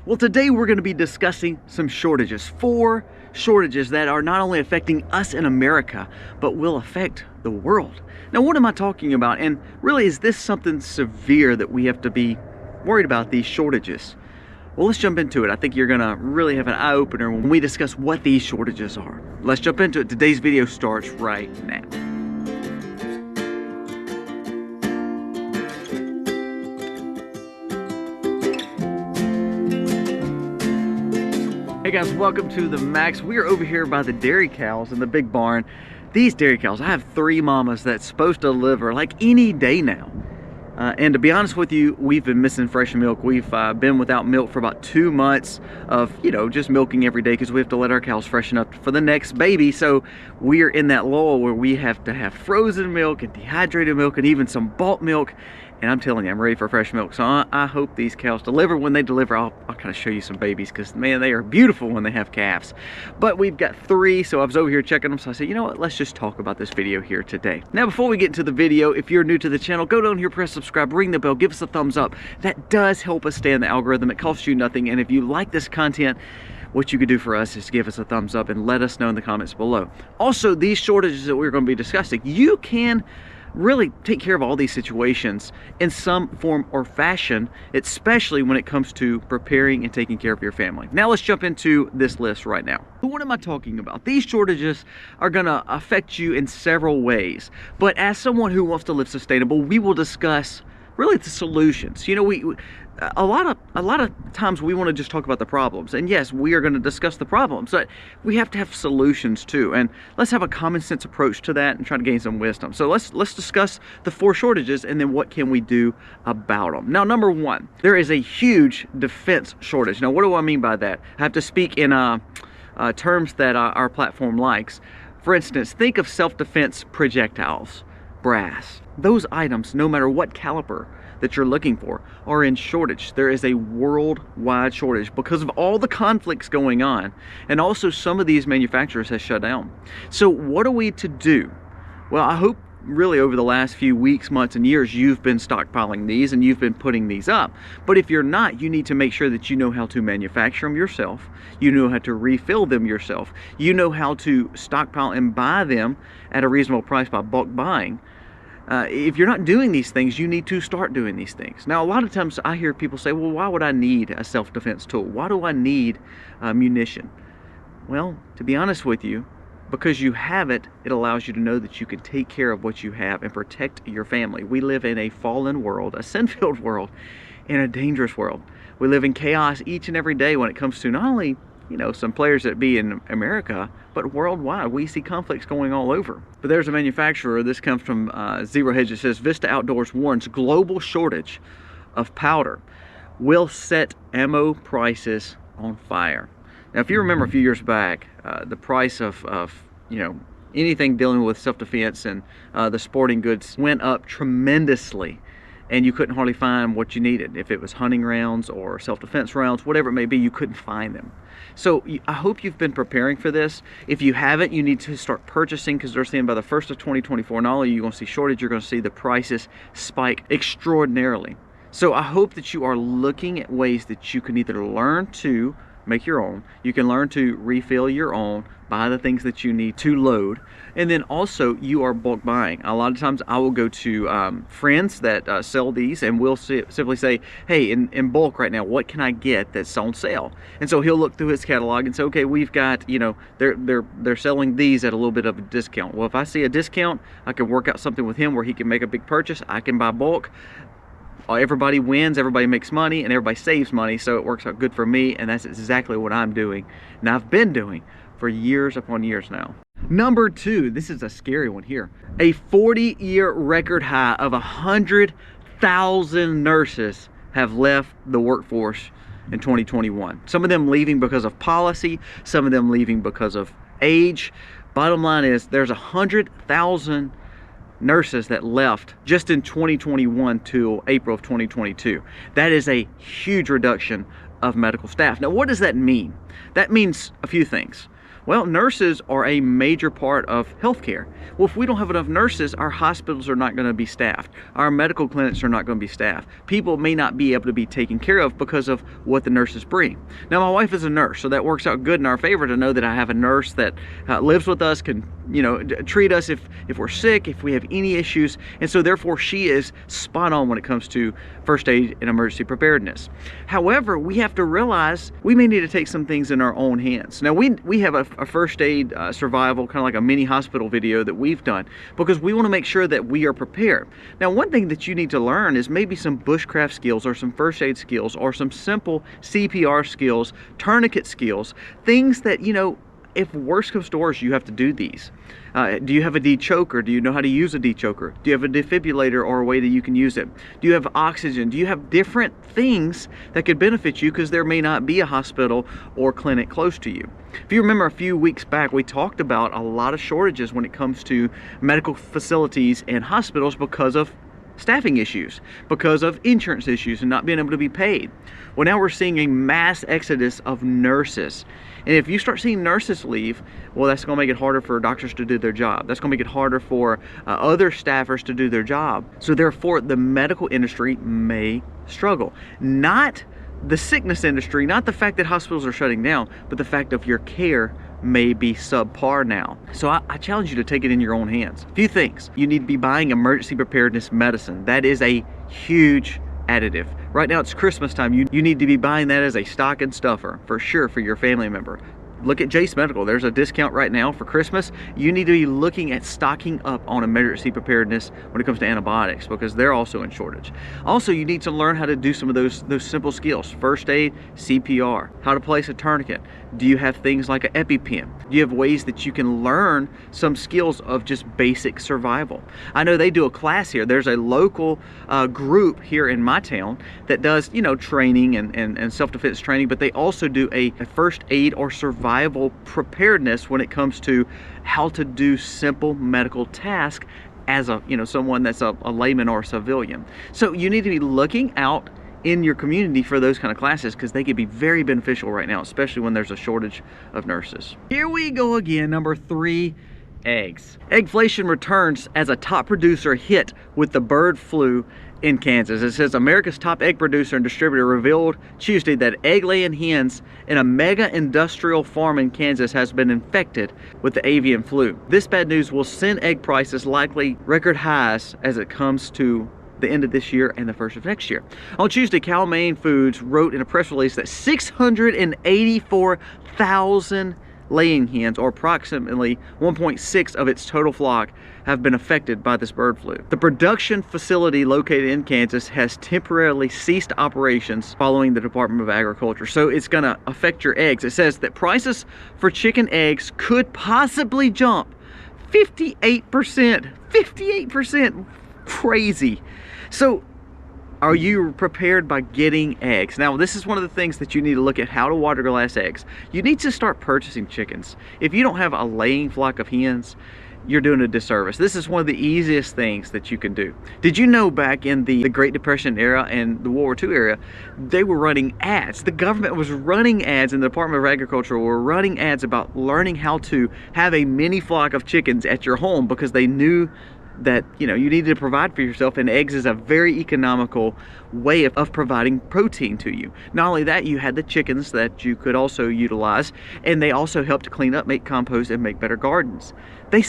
Well, today we're going to be discussing some shortages. 4 shortages that are not only affecting us in America, but will affect the world. Now, what am I talking about? And really, is this something severe that we have to be worried about, these shortages? Well, let's jump into it. I think you're going to really have an eye-opener when we discuss what these shortages are. Let's jump into it. Today's video starts right now. Hey guys, welcome to the Max. We are over here by the dairy cows in the big barn. These dairy cows, I have 3 mamas that's supposed to deliver like any day now. And to be honest with you, we've been missing fresh milk. We've been without milk for about 2 months of, just milking every day because we have to let our cows freshen up for the next baby. So we're in that lull where we have to have frozen milk and dehydrated milk and even some bulk milk. And I'm telling you, I'm ready for fresh milk. So I hope these cows deliver. When they deliver, I'll kind of show you some babies because, man, they are beautiful when they have calves. But we've got 3, so I was over here checking them. So I said, you know what, let's just talk about this video here today. Now, before we get into the video, if you're new to the channel, go down here, press subscribe, ring the bell, give us a thumbs up. That does help us stay in the algorithm. It costs you nothing. And if you like this content, what you could do for us is give us a thumbs up and let us know in the comments below. Also, these shortages that we're going to be discussing, you can really take care of all these situations in some form or fashion, especially when it comes to preparing and taking care of your family. Now let's jump into this list right now. What am I talking about? These shortages are going to affect you in several ways, but as someone who wants to live sustainable, we will discuss really the solutions. A lot of times we want to just talk about the problems, and yes, we are going to discuss the problems, but we have to have solutions too, and let's have a common sense approach to that and try to gain some wisdom. So let's discuss the 4 shortages and then what can we do about them. Now, number 1, there is a huge defense shortage. Now, what do I mean by that? I have to speak in terms that our platform likes. For instance, think of self-defense projectiles, brass. Those items, no matter what caliber that you're looking for, are in shortage. There is a worldwide shortage because of all the conflicts going on, and also some of these manufacturers have shut down. So what are we to do? Well, I hope really over the last few weeks, months, and years you've been stockpiling these and you've been putting these up. But if you're not, you need to make sure that you know how to manufacture them yourself, you know how to refill them yourself, you know how to stockpile and buy them at a reasonable price by bulk buying. If you're not doing these things, you need to start doing these things. Now, a lot of times I hear people say, well, why would I need a self-defense tool? Why do I need munition? Well, to be honest with you, because you have it, it allows you to know that you can take care of what you have and protect your family. We live in a fallen world, a sin-filled world, in a dangerous world. We live in chaos each and every day when it comes to not only some players that be in America, but worldwide. We see conflicts going all over. But there's a manufacturer, this comes from Zero Hedge, it says, Vista Outdoors warns global shortage of powder will set ammo prices on fire. Now, if you remember a few years back, the price of anything dealing with self-defense and the sporting goods went up tremendously. And you couldn't hardly find what you needed. If it was hunting rounds or self-defense rounds, whatever it may be, you couldn't find them. So I hope you've been preparing for this. If you haven't, you need to start purchasing, because they're saying by the 1st of 2024, not only are you going to see shortage, you're going to see the prices spike extraordinarily. So I hope that you are looking at ways that you can either learn to make your own, you can learn to refill your own, buy the things that you need to load, and then also you are bulk buying. A lot of times I will go to friends that sell these, and we'll simply say, hey, in bulk right now, what can I get that's on sale? And so he'll look through his catalog and say, okay, we've got, they're selling these at a little bit of a discount. Well, if I see a discount, I can work out something with him where he can make a big purchase. I can buy bulk. Everybody wins, everybody makes money, and everybody saves money, so it works out good for me, and that's exactly what I'm doing, and I've been doing for years upon years now. Number 2, this is a scary one here. A 40-year record high of 100,000 nurses have left the workforce in 2021. Some of them leaving because of policy, some of them leaving because of age. Bottom line is there's 100,000 nurses that left just in 2021 to April of 2022. That is a huge reduction of medical staff. Now, what does that mean? That means a few things. Well, nurses are a major part of healthcare. Well, if we don't have enough nurses, our hospitals are not going to be staffed. Our medical clinics are not going to be staffed. People may not be able to be taken care of because of what the nurses bring. Now, my wife is a nurse, so that works out good in our favor to know that I have a nurse that lives with us, can, you know, treat us if we're sick, if we have any issues. And so therefore she is spot on when it comes to first aid and emergency preparedness. However, we have to realize we may need to take some things in our own hands. Now, we have a first aid survival, kind of like a mini hospital video that we've done, because we want to make sure that we are prepared. Now, one thing that you need to learn is maybe some bushcraft skills or some first aid skills or some simple CPR skills, tourniquet skills, things that, you know, if worse comes to worse, you have to do these. Do you have a dechoker? Do you know how to use a dechoker? Do you have a defibrillator or a way that you can use it? Do you have oxygen? Do you have different things that could benefit you, because there may not be a hospital or clinic close to you? If you remember a few weeks back, we talked about a lot of shortages when it comes to medical facilities and hospitals because of staffing issues, because of insurance issues and not being able to be paid. Well, now we're seeing a mass exodus of nurses. And if you start seeing nurses leave, well, that's going to make it harder for doctors to do their job. That's going to make it harder for other staffers to do their job. So therefore, the medical industry may struggle. Not the sickness industry, not the fact that hospitals are shutting down, but the fact of your care may be subpar now. So I challenge you to take it in your own hands. A few things. You need to be buying emergency preparedness medicine. That is a huge additive. Right now it's Christmas time. You need to be buying that as a stocking stuffer for sure for your family member. Look at Jace Medical. There's a discount right now for Christmas. You need to be looking at stocking up on emergency preparedness when it comes to antibiotics, because they're also in shortage. Also, you need to learn how to do some of those simple skills. First aid, CPR, how to place a tourniquet. Do you have things like an EpiPen? Do you have ways that you can learn some skills of just basic survival? I know they do a class here. There's a local group here in my town that does, you know, training and self-defense training, but they also do a first aid or survival preparedness when it comes to how to do simple medical tasks as a, you know, someone that's a layman or a civilian. So you need to be looking out in your community for those kind of classes, because they could be very beneficial right now, especially when there's a shortage of nurses. Here we go again, number 3, eggs. Eggflation returns as a top producer hit with the bird flu in Kansas. It says America's top egg producer and distributor revealed Tuesday that egg-laying hens in a mega industrial farm in Kansas has been infected with the avian flu. This bad news will send egg prices likely record highs as it comes to the end of this year and the first of next year. On Tuesday, Cal-Maine Foods wrote in a press release that 684,000 laying hens, or approximately 1.6 of its total flock, have been affected by this bird flu. The production facility located in Kansas has temporarily ceased operations following the Department of Agriculture. So it's gonna affect your eggs. It says that prices for chicken eggs could possibly jump 58%. 58%, crazy. So are you prepared by getting eggs? Now, this is one of the things that you need to look at, how to water glass eggs. You need to start purchasing chickens. If you don't have a laying flock of hens, you're doing a disservice. This is one of the easiest things that you can do. Did you know back in the Great Depression era and the World War II era, they were running ads. The government was running ads, and the Department of Agriculture were running ads about learning how to have a mini flock of chickens at your home, because they knew that, you know, you needed to provide for yourself, and eggs is a very economical way of providing protein to you. Not only that, you had the chickens that you could also utilize, and they also helped to clean up, make compost, and make better gardens. They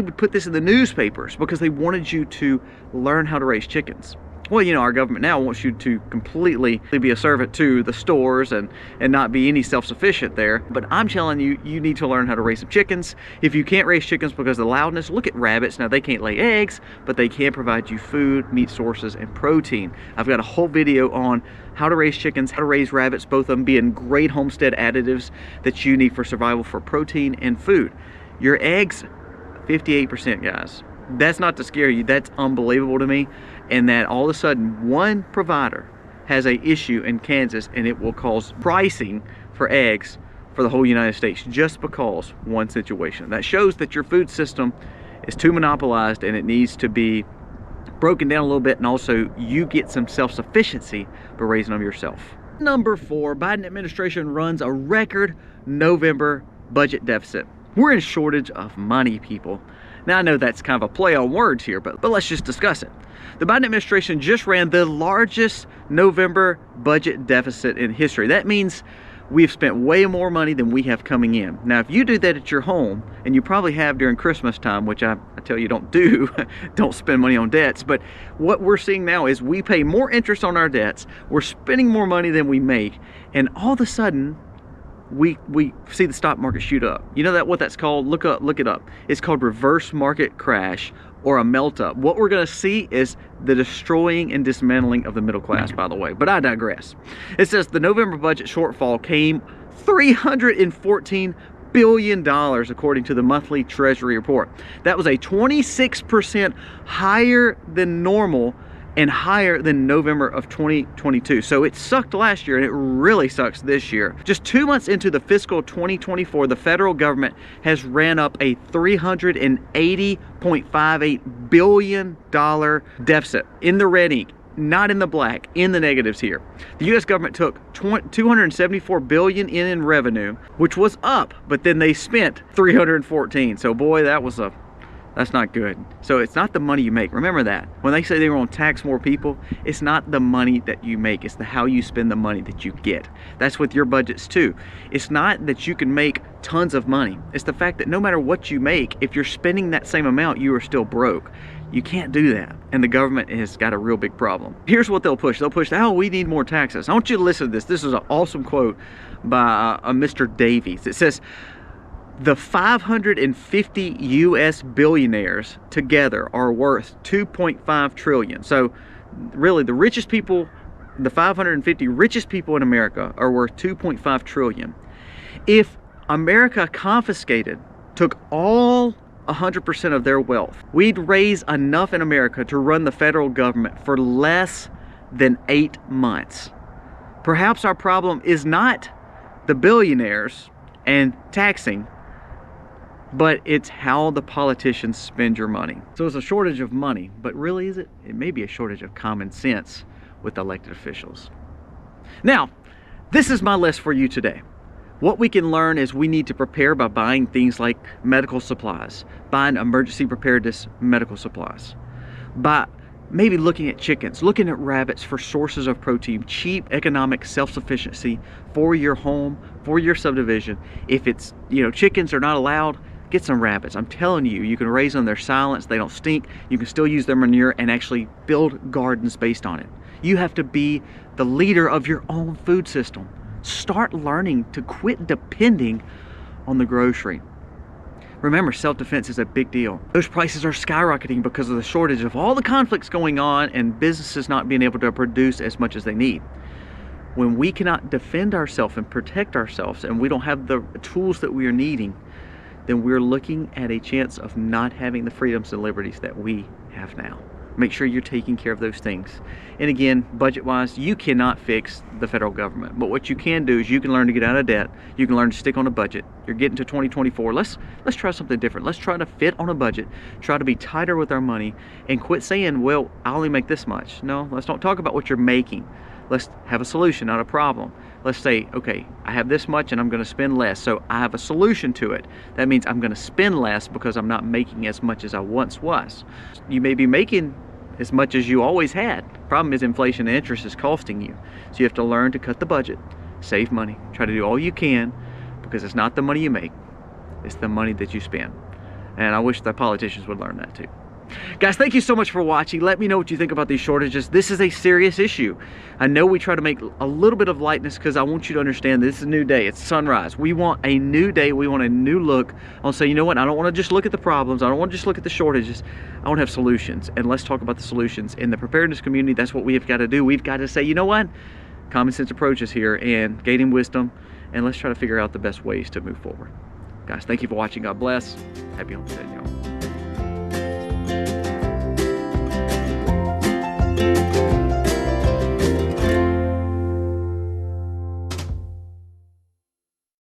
would put this in the newspapers because they wanted you to learn how to raise chickens. Well, you know, our government now wants you to completely be a servant to the stores and not be any self-sufficient there. But I'm telling you, you need to learn how to raise some chickens. If you can't raise chickens because of the loudness, look at rabbits. Now, they can't lay eggs, but they can provide you food, meat sources, and protein. I've got a whole video on how to raise chickens, how to raise rabbits, both of them being great homestead additives that you need for survival for protein and food. Your eggs, 58%, guys. That's not to scare you. That's unbelievable to me. And that all of a sudden one provider has an issue in Kansas, and it will cause pricing for eggs for the whole United States just because one situation. That shows that your food system is too monopolized, and it needs to be broken down a little bit, and also you get some self-sufficiency by raising them yourself. Number 4, Biden administration runs a record November budget deficit. We're in shortage of money, people. Now, I know that's kind of a play on words here, but let's just discuss it. The Biden administration just ran the largest November budget deficit in history. That means we've spent way more money than we have coming in. Now, if you do that at your home, and you probably have during Christmas time, which I tell you don't do, don't spend money on debts, but what we're seeing now is we pay more interest on our debts, we're spending more money than we make, and all of a sudden, we see the stock market shoot up. You know what that's called? Look it up. It's called reverse market crash or a melt up. What we're going to see is the destroying and dismantling of the middle class, by the way. But I digress. It says the November budget shortfall came $314 billion according to the monthly Treasury report. That was a 26% higher than normal and higher than November of 2022. So it sucked last year and it really sucks this year. Just 2 months into the fiscal 2024, the federal government has ran up a $380.58 billion deficit in the red ink, not in the black, in the negatives here. The US government took $274 billion in revenue, which was up, but then they spent $314. So boy, that's not good. So it's not the money you make. Remember that. When they say they were going to tax more people, it's not the money that you make. It's how you spend the money that you get. That's with your budgets too. It's not that you can make tons of money. It's the fact that no matter what you make, if you're spending that same amount, you are still broke. You can't do that. And the government has got a real big problem. Here's what they'll push. They'll push, oh, we need more taxes. I want you to listen to this. This is an awesome quote by Mr. Davies. It says, the 550 US billionaires together are worth 2.5 trillion. So really the richest people, the 550 richest people in America are worth 2.5 trillion. If America confiscated, took all 100% of their wealth, we'd raise enough in America to run the federal government for less than 8 months. Perhaps our problem is not the billionaires and taxing, but it's how the politicians spend your money. So it's a shortage of money, but really is it? It may be a shortage of common sense with elected officials. Now, this is my list for you today. What we can learn is we need to prepare by buying things like medical supplies, buying emergency preparedness medical supplies, by maybe looking at chickens, looking at rabbits for sources of protein, cheap economic self-sufficiency for your home, for your subdivision. If it's, chickens are not allowed, get some rabbits. I'm telling you, you can raise them, they're silent, they don't stink. You can still use their manure and actually build gardens based on it. You have to be the leader of your own food system. Start learning to quit depending on the grocery. Remember, self-defense is a big deal. Those prices are skyrocketing because of the shortage of all the conflicts going on and businesses not being able to produce as much as they need. When we cannot defend ourselves and protect ourselves and we don't have the tools that we are needing, then we're looking at a chance of not having the freedoms and liberties that we have now. Make sure you're taking care of those things. And again, budget-wise, you cannot fix the federal government. But what you can do is you can learn to get out of debt. You can learn to stick on a budget. You're getting to 2024. Let's try something different. Let's try to fit on a budget, try to be tighter with our money, and quit saying, well, I only make this much. No, let's not talk about what you're making. Let's have a solution, not a problem. Let's say, okay, I have this much and I'm going to spend less. So I have a solution to it. That means I'm going to spend less because I'm not making as much as I once was. You may be making as much as you always had. Problem is inflation and interest is costing you. So you have to learn to cut the budget, save money, try to do all you can, because it's not the money you make, it's the money that you spend. And I wish the politicians would learn that too. Guys, thank you so much for watching. Let me know what you think about these shortages. This is a serious issue. I know we try to make a little bit of lightness because I want you to understand this is a new day. It's sunrise. We want a new day. We want a new look. I'll say, you know what? I don't want to just look at the problems. I don't want to just look at the shortages. I want to have solutions. And let's talk about the solutions. In the preparedness community, that's what we have got to do. We've got to say, you know what? Common sense approach is here and gaining wisdom. And let's try to figure out the best ways to move forward. Guys, thank you for watching. God bless. Happy homesteading, y'all.